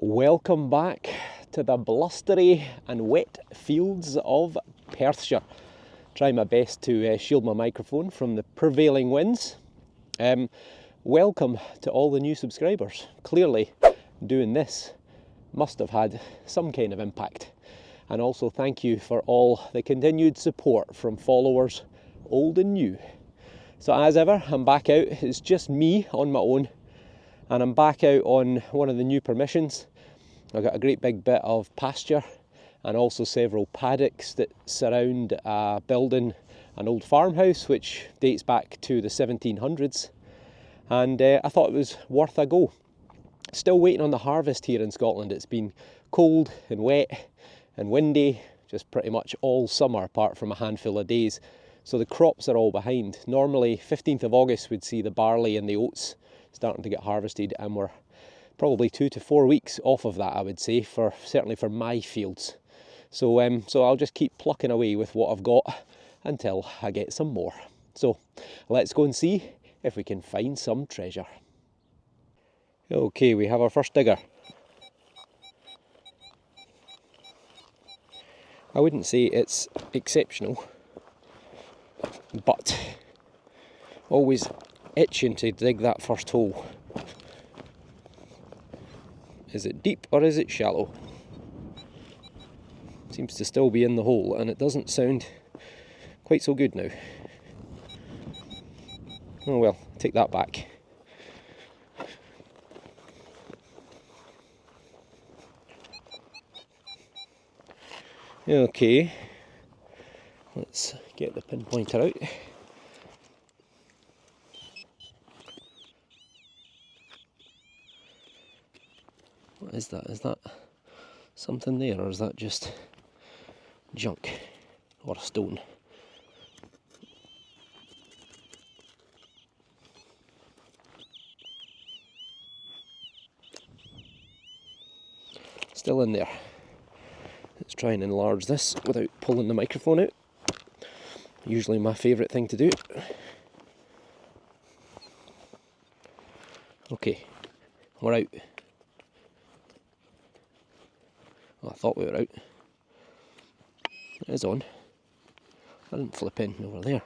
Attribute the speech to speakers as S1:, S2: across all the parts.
S1: Welcome back to the blustery and wet fields of Perthshire. Trying my best to shield my microphone from the prevailing winds. Welcome to all the new subscribers. Clearly doing this must have had some kind of impact. And also thank you for all the continued support from followers old and new. So as ever, I'm back out. It's just me on my own. And I'm back out on one of the new permissions. I've got a great big bit of pasture and also several paddocks that surround a building, an old farmhouse which dates back to the 1700s, and I thought it was worth a go. Still waiting on the harvest here in Scotland. It's been cold and wet and windy just pretty much all summer apart from a handful of days, so the crops are all behind. Normally 15th of August we'd see the barley and the oats starting to get harvested, and we're probably 2 to 4 weeks off of that, I would say, certainly for my fields. So I'll just keep plucking away with what I've got until I get some more. So let's go and see if we can find some treasure. Okay, we have our first digger. I wouldn't say it's exceptional, but always itching to dig that first hole. Is it deep or is it shallow? Seems to still be in the hole, and it doesn't sound quite so good now. Oh well, take that back. Okay, let's get the pinpointer out. What is that? Is that something there, or is that just junk or a stone? Still in there. Let's try and enlarge this without pulling the microphone out. Usually my favourite thing to do. Okay, we're out. Oh, I thought we were out. It is on. I didn't flip in over there.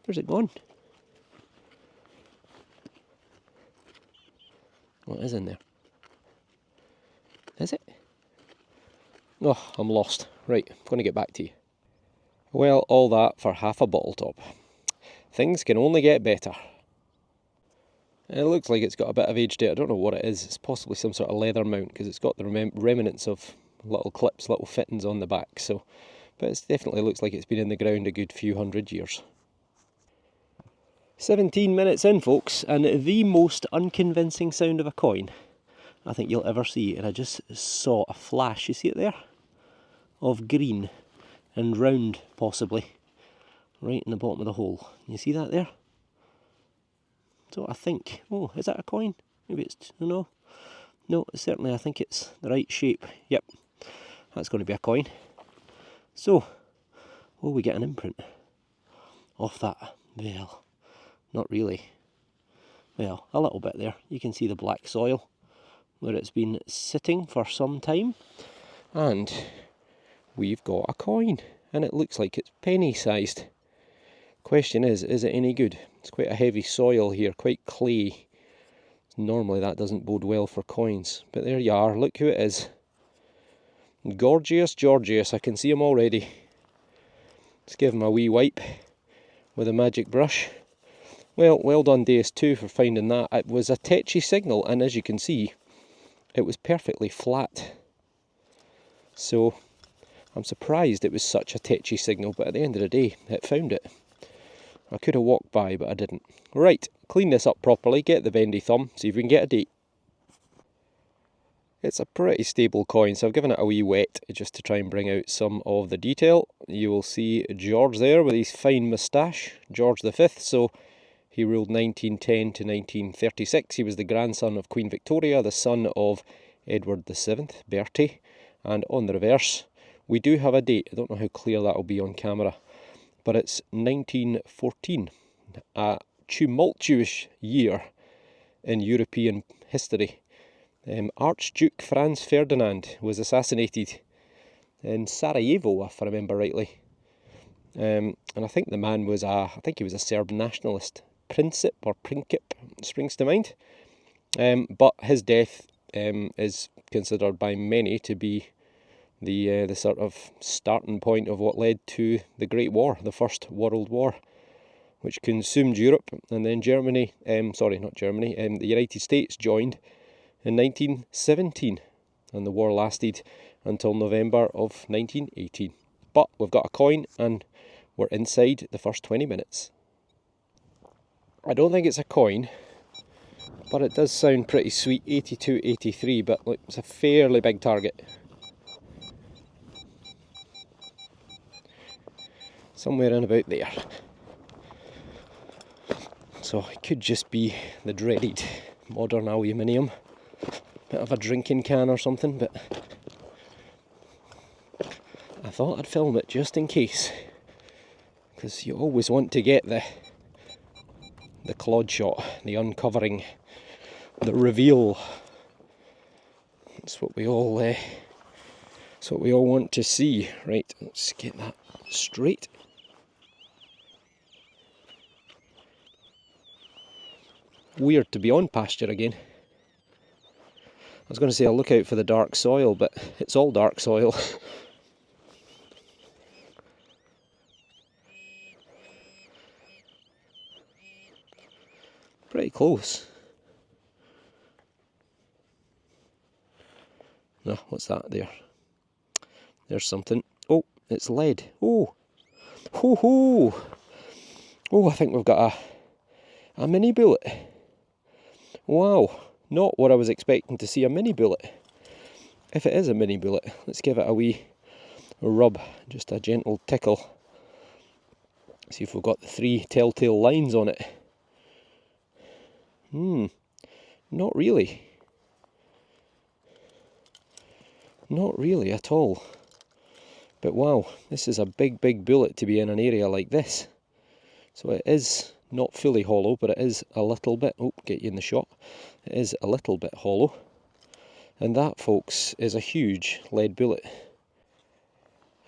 S1: Where's it gone? What is in there? Is it? Oh, I'm lost. Right, I'm going to get back to you. Well, all that for half a bottle top. Things can only get better. It looks like it's got a bit of age to it. I don't know what it is. It's possibly some sort of leather mount because it's got the remnants of little clips, little fittings on the back. So, but it definitely looks like it's been in the ground a good few hundred years. 17 minutes in, folks, and the most unconvincing sound of a coin I think you'll ever see. And I just saw a flash, you see it there? Of green and round, possibly, right in the bottom of the hole. You see that there? So I think, oh, is that a coin? Maybe it's, no, certainly I think it's the right shape. Yep, that's going to be a coin. So, will we get an imprint off that? Well, not really. Well, a little bit there. You can see the black soil where it's been sitting for some time. And we've got a coin, and it looks like it's penny sized. Question is it any good? It's quite a heavy soil here, quite clay. Normally that doesn't bode well for coins, but there you are, look who it is. Gorgeous Georgius, I can see him already. Let's give him a wee wipe with a magic brush. Well done DS2 for finding that. It was a tetchy signal, and as you can see, it was perfectly flat. So I'm surprised it was such a tetchy signal, but at the end of the day, it found it. I could have walked by, but I didn't. Right, clean this up properly, get the bendy thumb, see if we can get a date. It's a pretty stable coin, so I've given it a wee wet just to try and bring out some of the detail. You will see George there with his fine moustache, George V, so he ruled 1910 to 1936. He was the grandson of Queen Victoria, the son of Edward VII, Bertie, and on the reverse, we do have a date. I don't know how clear that will be on camera, but it's 1914, a tumultuous year in European history. Archduke Franz Ferdinand was assassinated in Sarajevo, if I remember rightly. And I think the man was I think he was a Serb nationalist. Princip or Princip springs to mind. But his death is considered by many to be the sort of starting point of what led to the Great War, the First World War, which consumed Europe, and then Germany, the United States joined in 1917, and the war lasted until November of 1918. But we've got a coin, and we're inside the first 20 minutes. I don't think it's a coin, but it does sound pretty sweet, 82.83, but look, it's a fairly big target. Somewhere in about there. So it could just be the dreaded modern aluminium. Bit of a drinking can or something, but I thought I'd film it just in case, because you always want to get the clod shot, the uncovering, the reveal. That's what we all want to see. Right, let's get that straight. Weird to be on pasture again. I was going to say I'll look out for the dark soil, but it's all dark soil. Pretty close. No, what's that there? There's something. Oh, it's lead. Oh, ho ho! Oh, I think we've got a mini bullet. Wow, not what I was expecting to see, a mini bullet. If it is a mini bullet, let's give it a wee rub, just a gentle tickle. See if we've got the 3 telltale lines on it. Not really. Not really at all. But wow, this is a big bullet to be in an area like this. So it is not fully hollow, but it is a little bit, oh, get you in the shot. It is a little bit hollow. And that, folks, is a huge lead bullet.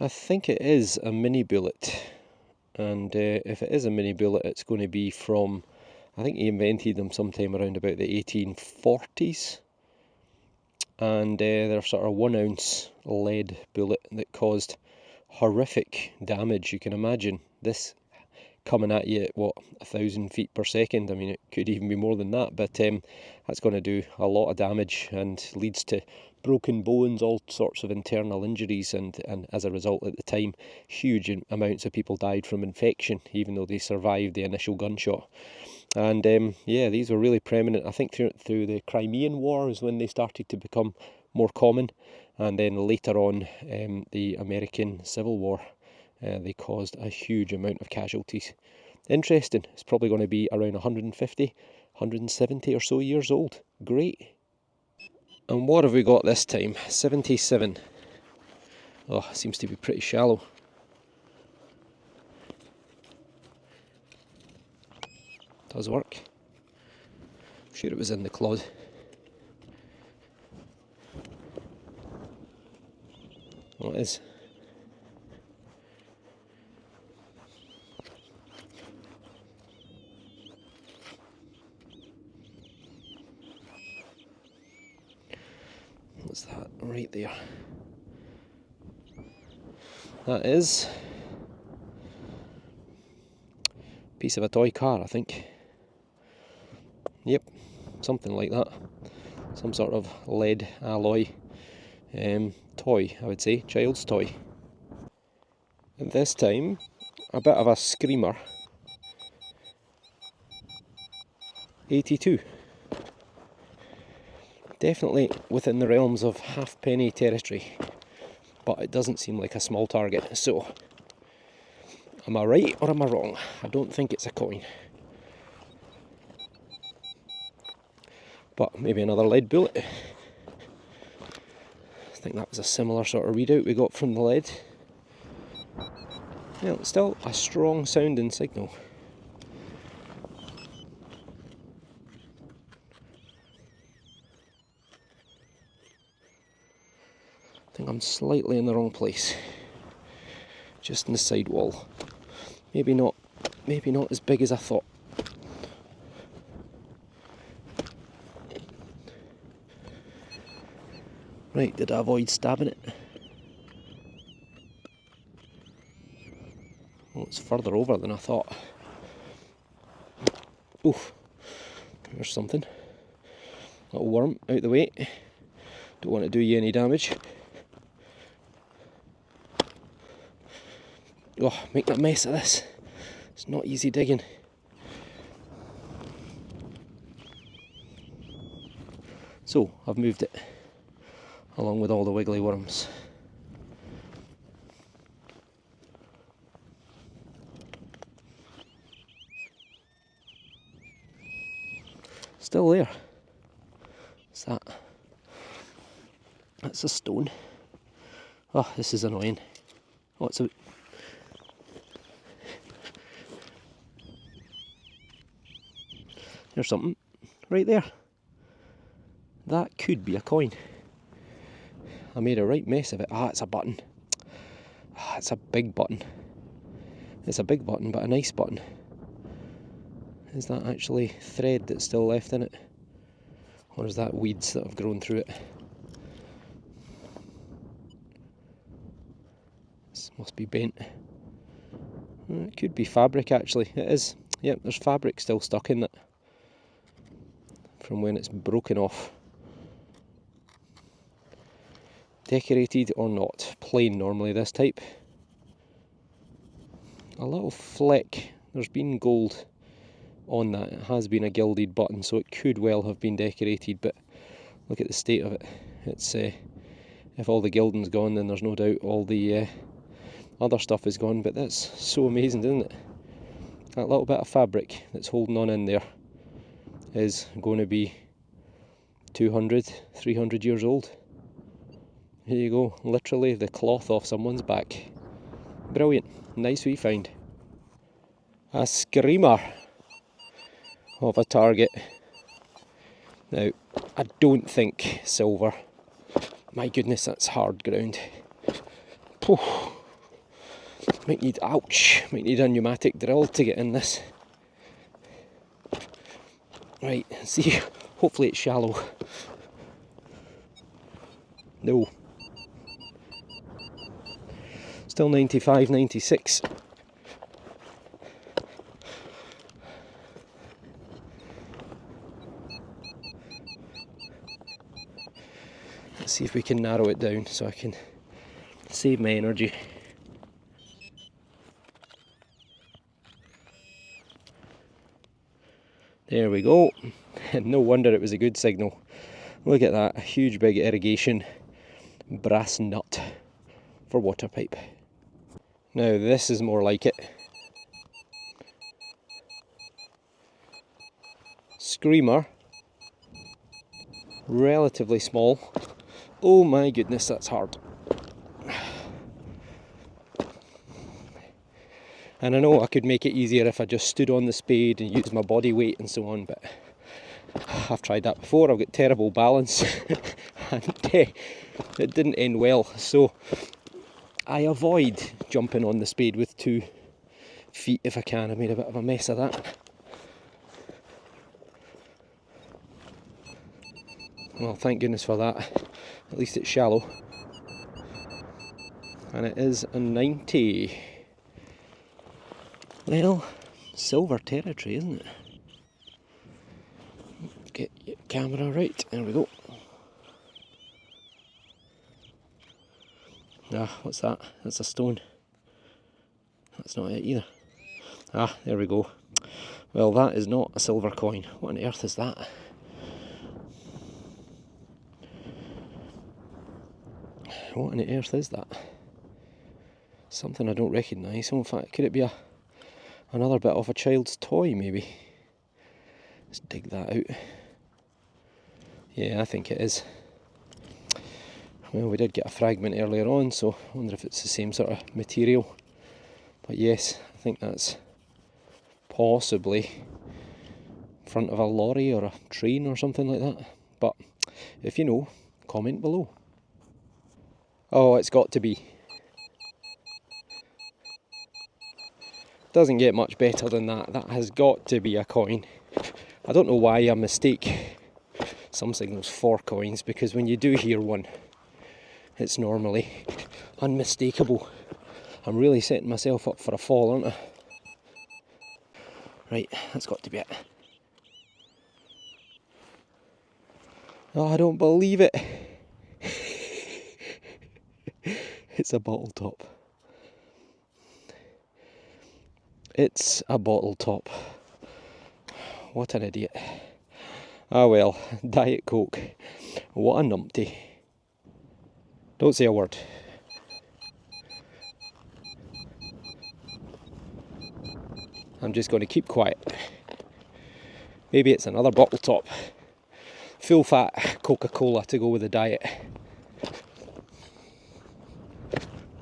S1: I think it is a mini bullet. And if it is a mini bullet, it's going to be from, I think he invented them sometime around about the 1840s. And they're sort of 1 ounce lead bullet that caused horrific damage. You can imagine this coming at you at, what, 1,000 feet per second. I mean, it could even be more than that, but that's going to do a lot of damage and leads to broken bones, all sorts of internal injuries, and as a result at the time, huge amounts of people died from infection, even though they survived the initial gunshot. And yeah, these were really preeminent. I think through the Crimean War is when they started to become more common, and then later on the American Civil War. They caused a huge amount of casualties. Interesting, it's probably going to be around 150, 170 or so years old. Great. And what have we got this time? 77. Oh, it seems to be pretty shallow. Does work. I'm sure it was in the clod. Oh, it is. What's that right there? That is a piece of a toy car, I think. Yep, something like that. Some sort of lead alloy toy, I would say, child's toy. And this time, a bit of a screamer. 82. Definitely within the realms of halfpenny territory, but it doesn't seem like a small target. So, am I right or am I wrong? I don't think it's a coin. But maybe another lead bullet. I think that was a similar sort of readout we got from the lead. Yeah, it's still a strong sounding signal. I think I'm slightly in the wrong place. Just in the side wall. Maybe not as big as I thought. Right, did I avoid stabbing it? Well, it's further over than I thought. Oof, there's something. Little worm, out the way. Don't want to do you any damage. Oh, making a mess of this. It's not easy digging. So, I've moved it, along with all the wiggly worms. Still there. What's that? That's a stone. Oh, this is annoying. Oh, it's a... There's something right there. That could be a coin. I made a right mess of it. Ah, it's a button. Ah, it's a big button. It's a big button, but a nice button. Is that actually thread that's still left in it? Or is that weeds that have grown through it? This must be bent. It could be fabric actually. It is. Yep, there's fabric still stuck in it from when it's broken off. Decorated or not. Plain normally this type. A little fleck. There's been gold on that. It has been a gilded button, so it could well have been decorated, but look at the state of it. It's if all the gilding's gone, then there's no doubt all the other stuff is gone, but that's so amazing, isn't it? That little bit of fabric that's holding on in there is going to be 200, 300 years old. Here you go, literally the cloth off someone's back. Brilliant, nice wee find. A screamer of a target. Now, I don't think silver. My goodness, that's hard ground. Poof. Might need, ouch, might need a pneumatic drill to get in this. Right, see, hopefully it's shallow. No. Still 95, 96. Let's see if we can narrow it down so I can save my energy. There we go. And no wonder it was a good signal. Look at that, a huge big irrigation brass nut for water pipe. Now this is more like it. Screamer. Relatively small. Oh my goodness, that's hard. And I know I could make it easier if I just stood on the spade and used my body weight and so on, but I've tried that before. I've got terrible balance and it didn't end well. So I avoid jumping on the spade with 2 feet if I can. I made a bit of a mess of that. Well, thank goodness for that. At least it's shallow. And it is a 90. Well, silver territory, isn't it? Get your camera right. There we go. Ah, what's that? That's a stone. That's not it either. Ah, there we go. Well, that is not a silver coin. What on earth is that? What on earth is that? Something I don't recognise. In fact, could it be another bit of a child's toy, maybe? Let's dig that out. Yeah, I think it is. Well, we did get a fragment earlier on, so I wonder if it's the same sort of material. But yes, I think that's possibly front of a lorry or a train or something like that. But if you know, comment below. Oh, it's got to be. Doesn't get much better than that. That has got to be a coin. I don't know why I mistake some signals for coins, because when you do hear one, it's normally unmistakable. I'm really setting myself up for a fall, aren't I? Right, that's got to be it. Oh, I don't believe it. It's a bottle top. It's a bottle top. What an idiot. Ah well, Diet Coke. What a numpty. Don't say a word. I'm just going to keep quiet. Maybe it's another bottle top. Full fat Coca-Cola to go with the diet.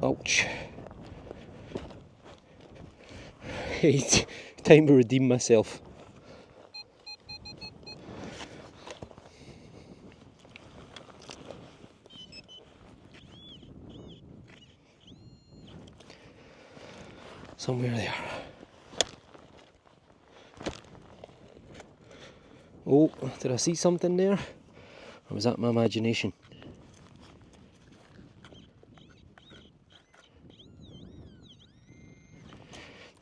S1: Ouch. Hey, time to redeem myself. Somewhere there. Oh, did I see something there? Or was that my imagination?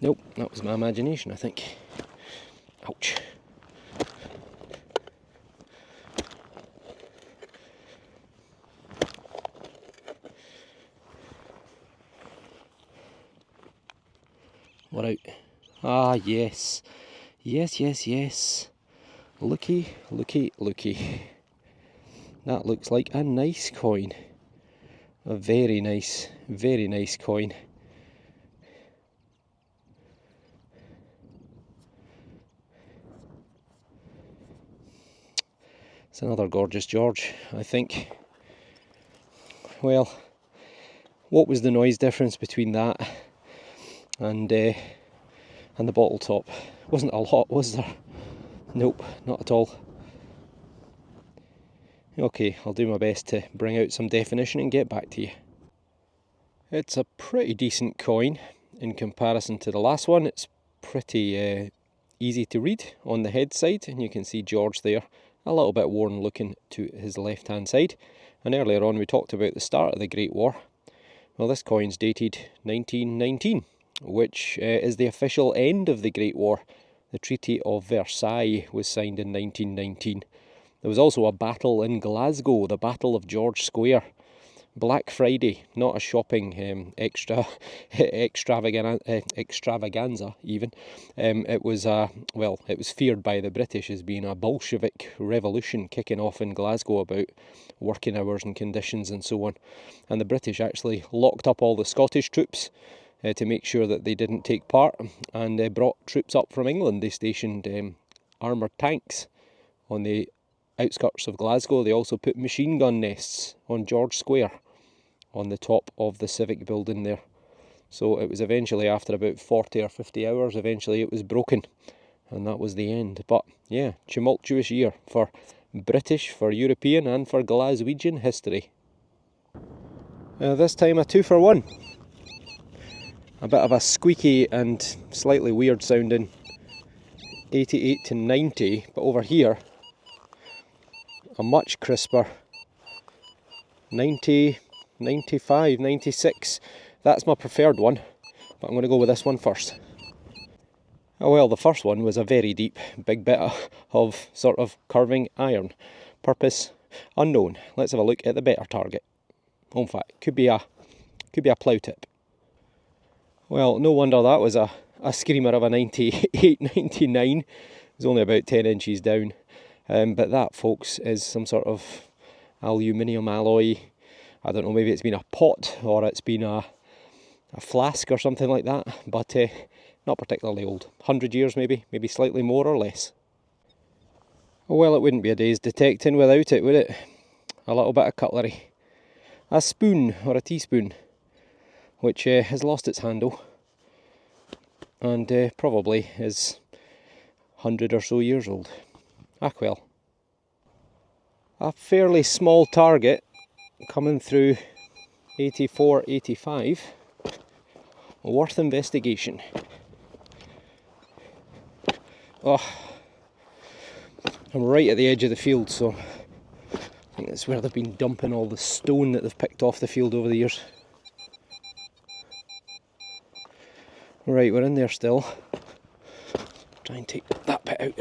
S1: Nope, that was my imagination, I think. Ouch. We're out. Ah, yes. Yes, yes, yes. Looky, looky, looky. That looks like a nice coin. A very nice coin. It's another gorgeous George, I think. Well, what was the noise difference between that and the bottle top? Wasn't a lot, was there? Nope, not at all. Okay, I'll do my best to bring out some definition and get back to you. It's a pretty decent coin in comparison to the last one. It's pretty easy to read on the head side, and you can see George there, a little bit worn looking to his left hand side. And earlier on we talked about the start of the Great War. Well, this coin's dated 1919, which is the official end of the Great War. The Treaty of Versailles was signed in 1919. There was also a battle in Glasgow, the Battle of George Square. Black Friday, not a shopping extravaganza even. It was feared by the British as being a Bolshevik revolution kicking off in Glasgow about working hours and conditions and so on. And the British actually locked up all the Scottish troops to make sure that they didn't take part, and brought troops up from England. They stationed armoured tanks on the outskirts of Glasgow. They also put machine gun nests on George Square, on the top of the civic building there. So it was eventually, after about 40 or 50 hours, eventually it was broken, and that was the end. But yeah, tumultuous year for British, for European and for Glaswegian history. This time a 2 for 1. A bit of a squeaky and slightly weird sounding 88 to 90, but over here a much crisper 90, 95, 96. That's my preferred one, but I'm going to go with this one first. Oh well, the first one was a very deep, big bit of sort of curving iron. Purpose unknown. Let's have a look at the better target. In fact, could be a plough tip. Well, no wonder that was a screamer of a 98, 99. It was only about 10 inches down. But that, folks, is some sort of aluminium alloy. I don't know, maybe it's been a pot or it's been a flask or something like that, but not particularly old. 100 years maybe slightly more or less. Well, it wouldn't be a day's detecting without it, would it? A little bit of cutlery. A spoon or a teaspoon, which has lost its handle and probably is 100 or so years old. Ah well. A fairly small target coming through 84.85. Worth investigation. Oh, I'm right at the edge of the field, so I think that's where they've been dumping all the stone that they've picked off the field over the years. Right, we're in there still. Try and take that bit out.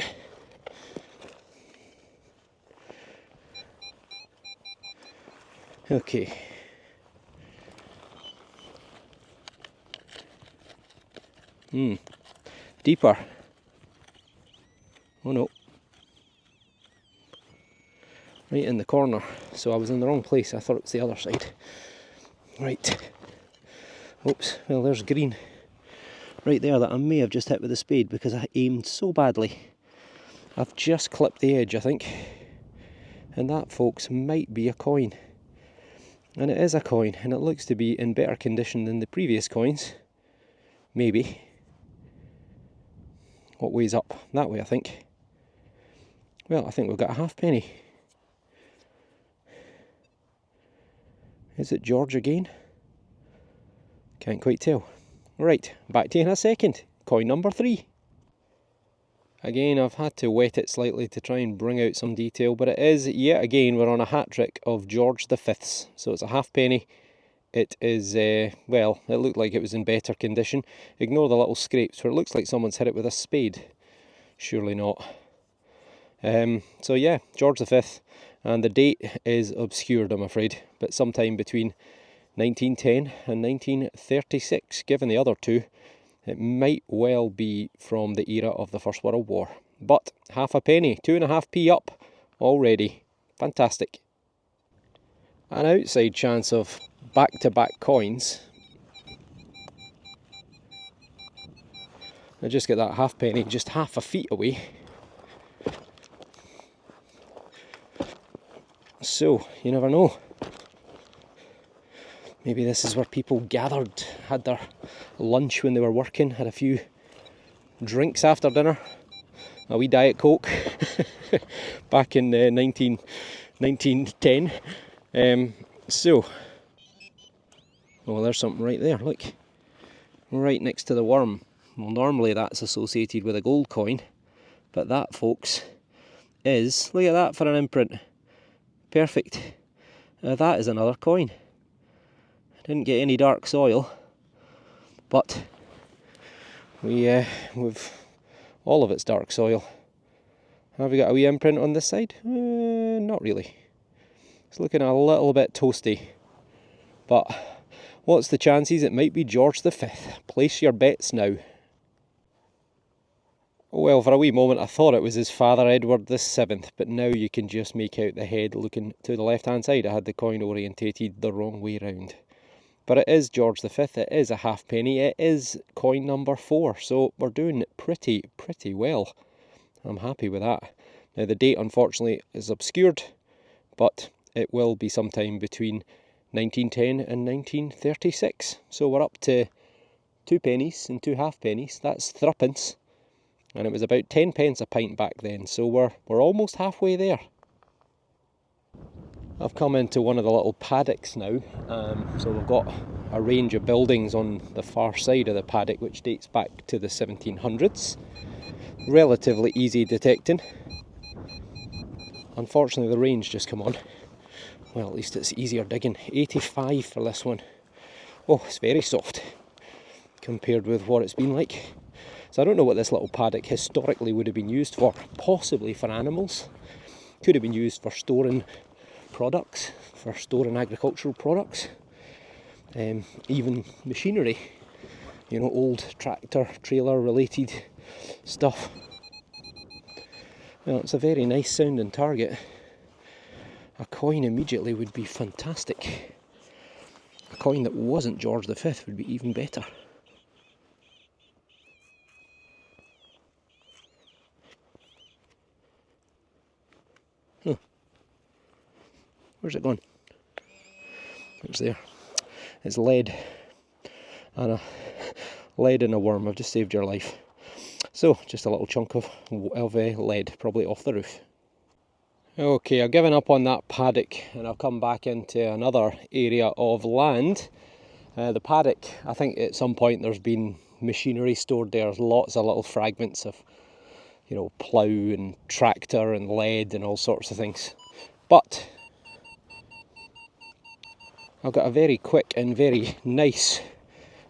S1: Okay. Deeper. Oh no. Right in the corner. So I was in the wrong place. I thought it was the other side. Right. Oops. Well, there's green. Right there that I may have just hit with the spade because I aimed so badly. I've just clipped the edge, I think. And that, folks, might be a coin. And it is a coin, and it looks to be in better condition than the previous coins. Maybe. What way's up? That way, I think. Well, I think we've got a halfpenny. Is it George again? Can't quite tell. Right, back to you in a second. Coin number 3. Again, I've had to wet it slightly to try and bring out some detail, but it is, yet again, we're on a hat trick of George V's. So it's a halfpenny. It is, well, it looked like it was in better condition. Ignore the little scrapes where it looks like someone's hit it with a spade. Surely not. So yeah, George V, and the date is obscured, I'm afraid, but sometime between 1910 and 1936, given the other two, it might well be from the era of the First World War. But half a penny, 2.5p up already. Fantastic. An outside chance of back-to-back coins. I just get that halfpenny just half a feet away. So, you never know. Maybe this is where people gathered, had their lunch when they were working, had a few drinks after dinner. A wee Diet Coke back in 1910. So, well, there's something right there, look. Right next to the worm. Well, normally that's associated with a gold coin, but that, folks, is, look at that for an imprint. Perfect. That is another coin. Didn't get any dark soil, but we've all of it's dark soil. Have we got a wee imprint on this side? Not really. It's looking a little bit toasty, but what's the chances it might be George V? Place your bets now. Well, for a wee moment I thought it was his father, Edward VII, but now you can just make out the head looking to the left-hand side. I had the coin orientated the wrong way round. But it is George V, it is a halfpenny, it is coin number 4, so we're doing pretty well. I'm happy with that. Now the date, unfortunately, is obscured, but it will be sometime between 1910 and 1936. So we're up to 2 pennies and 2 halfpennies, that's threepence. And it was about 10 pence a pint back then, so we're almost halfway there. I've come into one of the little paddocks now, so we've got a range of buildings on the far side of the paddock which dates back to the 1700s. Relatively easy detecting. Unfortunately the rain's just come on. Well, at least it's easier digging. 85 for this one. Oh, it's very soft compared with what it's been like. So I don't know what this little paddock historically would have been used for. Possibly for animals. Could have been used for storing products, for storing agricultural products, even machinery, you know, old tractor, trailer related stuff. Well, it's a very nice sounding target. A coin immediately would be fantastic. A coin that wasn't George V would be even better. Where's it gone? It's there. It's lead. And a lead and a worm. I've just saved your life. So, just a little chunk of lead, probably off the roof. Okay, I've given up on that paddock and I've come back into another area of land. The paddock, I think at some point there's been machinery stored there. There's lots of little fragments of, you know, plough and tractor and lead and all sorts of things. But I've got a very quick and very nice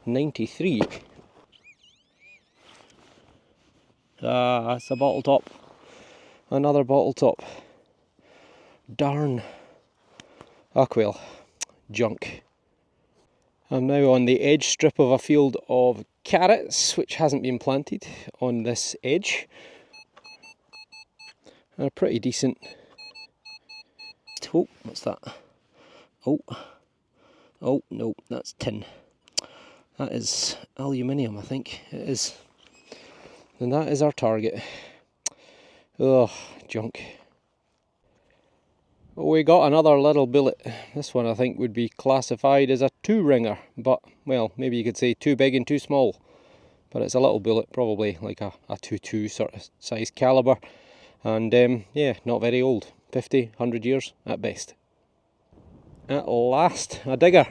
S1: 93. It's a bottle top. Another bottle top. Darn. Ah well, junk. I'm now on the edge strip of a field of carrots, which hasn't been planted on this edge. And a pretty decent... Oh, what's that? Oh, no, that's tin. That is aluminium, I think it is. And that is our target. Oh, junk. Oh, we got another little bullet. This one I think would be classified as a 2-ringer, but, well, maybe you could say too big and too small. But it's a little bullet, probably like a 2.2 sort of size calibre. And yeah, not very old. 50, 100 years at best. At last, a digger.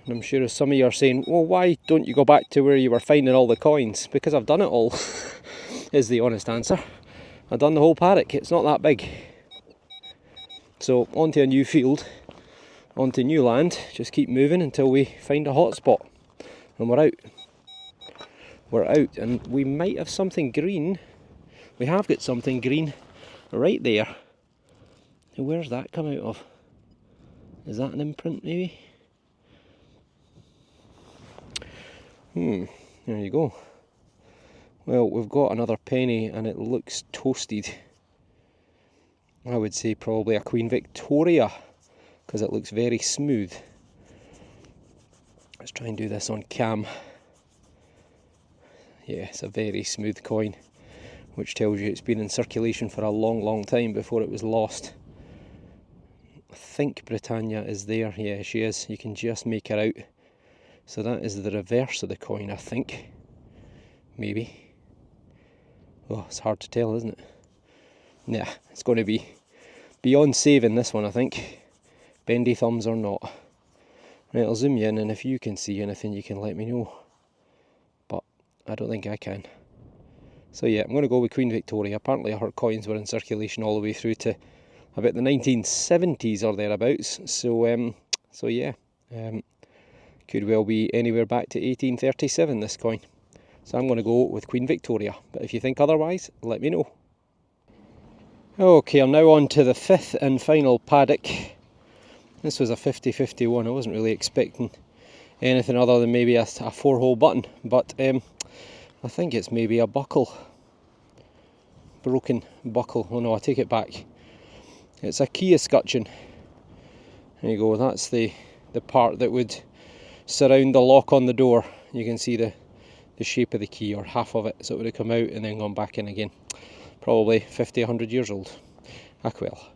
S1: And I'm sure as some of you are saying, well, why don't you go back to where you were finding all the coins? Because I've done it all, is the honest answer. I've done the whole paddock, it's not that big. So onto a new field, onto new land, just keep moving until we find a hot spot. And we're out. We're out, and we might have something green. We have got something green right there. Now where's that come out of? Is that an imprint maybe? There you go. Well, we've got another penny and it looks toasted. I would say probably a Queen Victoria, because it looks very smooth. Let's try and do this on cam. Yeah, it's a very smooth coin, which tells you it's been in circulation for a long time before it was lost. I think Britannia is there. Yeah, she is. You can just make her out. So that is the reverse of the coin, I think. Maybe. Oh, it's hard to tell, isn't it? Nah, it's going to be beyond saving, this one, I think. Bendy thumbs or not. Right, I'll zoom you in, and if you can see anything, you can let me know. But I don't think I can. So yeah, I'm going to go with Queen Victoria. Apparently her coins were in circulation all the way through to about the 1970s or thereabouts. So yeah. Could well be anywhere back to 1837, this coin. So I'm going to go with Queen Victoria, but if you think otherwise, let me know. Okay, I'm now on to the 5th and final paddock. This was a 50-51. I wasn't really expecting anything other than maybe a 4-hole button, but I think it's maybe a buckle. Broken buckle. Oh no, I take it back. It's a key escutcheon. There you go, that's the part that would surround the lock on the door. You can see the shape of the key, or half of it, so it would have come out and then gone back in again. Probably 50, 100 years old. Ah well.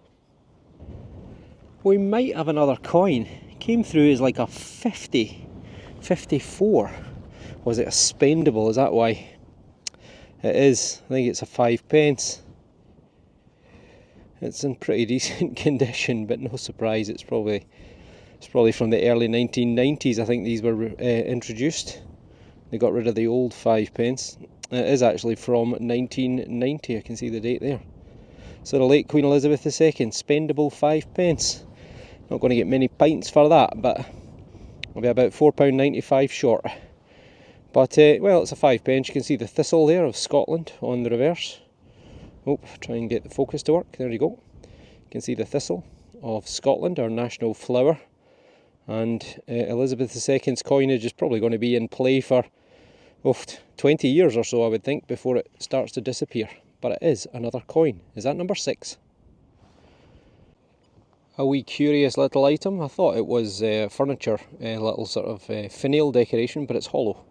S1: We might have another coin. It came through as like a 50, 54. Was it a spendable? Is that why? It is. I think it's a 5p. It's in pretty decent condition, but no surprise, it's probably from the early 1990s. I think these were introduced. They got rid of the old 5p. It is actually from 1990. I can see the date there. So the late Queen Elizabeth II, spendable 5p. Not going to get many pints for that, but I'll be about £4.95 short. But well, it's a 5p. You can see the thistle there of Scotland on the reverse. Oh, try and get the focus to work. There you go. You can see the thistle of Scotland, our national flower. And Elizabeth II's coinage is probably going to be in play for 20 years or so, I would think, before it starts to disappear. But it is another coin. Is that number 6? A wee curious little item. I thought it was furniture, a little sort of finial decoration, but it's hollow.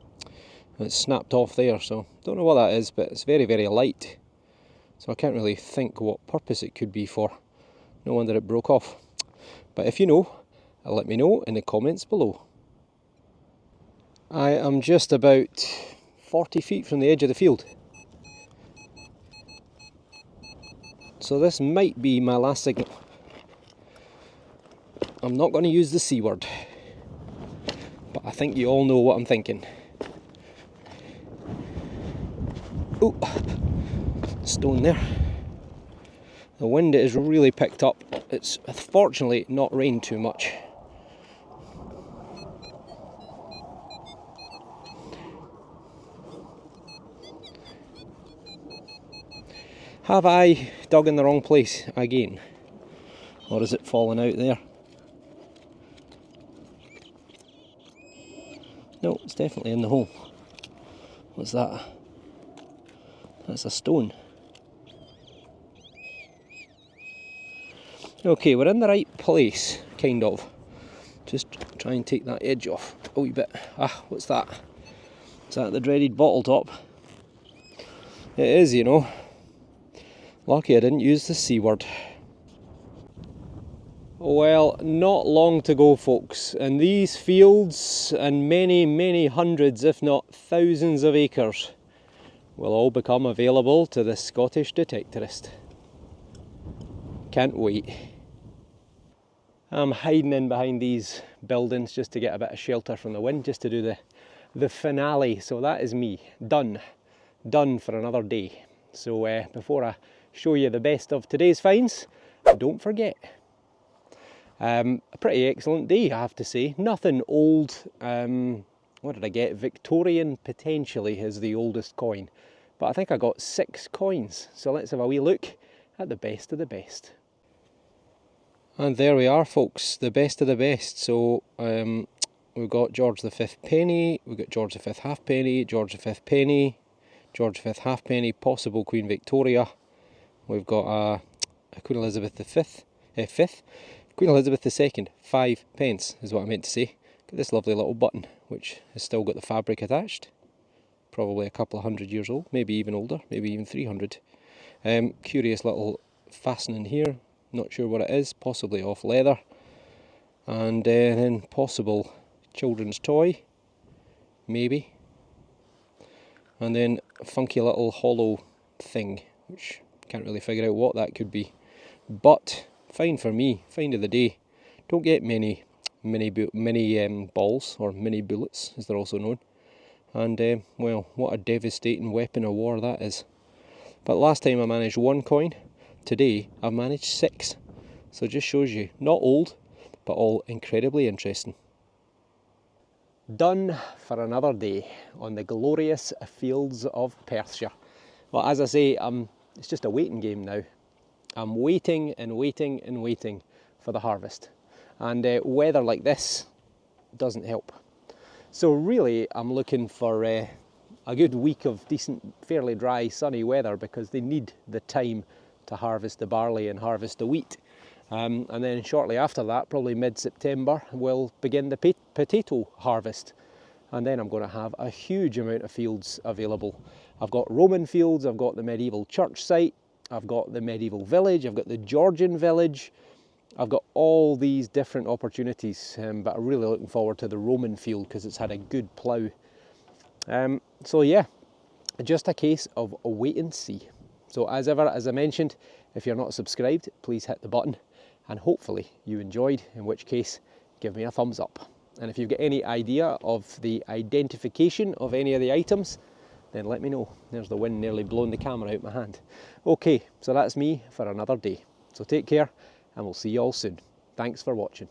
S1: It's snapped off there, so don't know what that is, but it's very light. So I can't really think what purpose it could be for. No wonder it broke off. But if you know, let me know in the comments below. I am just about 40 feet from the edge of the field. so this might be my last signal. I'm not going to use the C word, but I think you all know what I'm thinking. Oh, stone there. The wind is really picked up. It's fortunately not rained too much. Have I dug in the wrong place again? Or is it falling out there? No, it's definitely in the hole. What's that? That's a stone. Okay, we're in the right place, kind of. Just try and take that edge off a wee bit. Ah, what's that? Is that the dreaded bottle top? It is, you know. Lucky I didn't use the C word. Well, not long to go, folks, and these fields and many hundreds, if not thousands of acres will all become available to the Scottish Detectorist. Can't wait. I'm hiding in behind these buildings just to get a bit of shelter from the wind, just to do the finale. So that is me, done for another day. So before I show you the best of today's finds, don't forget, a pretty excellent day, I have to say. Nothing old. What did I get? Victorian potentially is the oldest coin, but I think I got 6 coins. So let's have a wee look at the best of the best. And there we are, folks, the best of the best. So we've got George V penny, we've got George V halfpenny, George V penny, George V halfpenny, possible Queen Victoria. We've got a Queen Elizabeth fifth, Queen Elizabeth II, 5 pence is what I meant to say. Got this lovely little button, which has still got the fabric attached. Probably a couple of 100 years old, maybe even older, maybe even 300. Curious little fastening here. Not sure what it is, possibly off leather. And then possible children's toy, maybe. And then a funky little hollow thing, which can't really figure out what that could be. But fine for me, find of the day. Don't get many balls, or mini bullets as they're also known. And well, what a devastating weapon of war that is. But last time I managed 1 coin. Today I've managed 6, so it just shows you, not old, but all incredibly interesting. Done for another day on the glorious fields of Perthshire. Well, as I say, it's just a waiting game now. I'm waiting and waiting and waiting for the harvest, and weather like this doesn't help. So really I'm looking for a good week of decent, fairly dry, sunny weather, because they need the time to harvest the barley and harvest the wheat. And then shortly after that, probably mid-September, we'll begin the potato harvest. And then I'm going to have a huge amount of fields available. I've got Roman fields, I've got the medieval church site, I've got the medieval village, I've got the Georgian village, I've got all these different opportunities, but I'm really looking forward to the Roman field because it's had a good plough. So yeah, just a case of wait and see. So as ever, as I mentioned, if you're not subscribed, please hit the button, and hopefully you enjoyed, in which case give me a thumbs up. And if you've got any idea of the identification of any of the items, then let me know. There's the wind nearly blowing the camera out my hand. Okay, so that's me for another day. So take care, and we'll see you all soon. Thanks for watching.